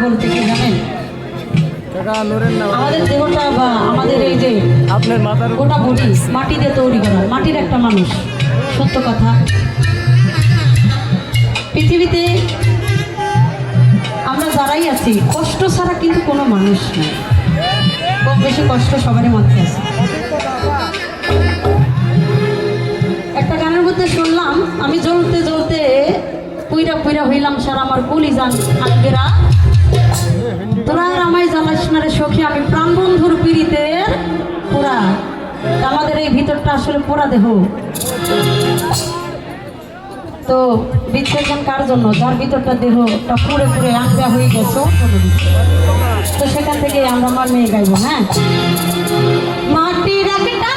বলতে কি জানেন, আমাদের দেহটা বা আমাদের এই যে গোটা বডি মাটি দিয়ে তৈরি করা, মাটির একটা মানুষ। সত্য কথা, পৃথিবীতে আমরা যারাই আছি কষ্ট ছাড়া কিন্তু কোনো মানুষ নেই। খুব বেশি কষ্ট সবারই মধ্যে আছে। একটা গানের মধ্যে শুনলাম, আমি জ্বলতে জ্বলতে পুইরা পুইরা হইলাম সারা, আমার কলি জান আঙ্গেরা তোরা আর আমায় জ্বালাস না রে সখী, আমি প্রাণবন্ধুর পীড়িতের পোড়া। আমাদের এই ভিতরটা আসলে পোড়া দেহ। তো বিচ্ছেদন কার জন্য? যার ভিতরটা দেহটা পুড়ে পুড়ে আঙ্গা হয়ে গেছে। তো সেখান থেকে আমরা আমার মেয়ে গাইবো। হ্যাঁ, মাটির একটা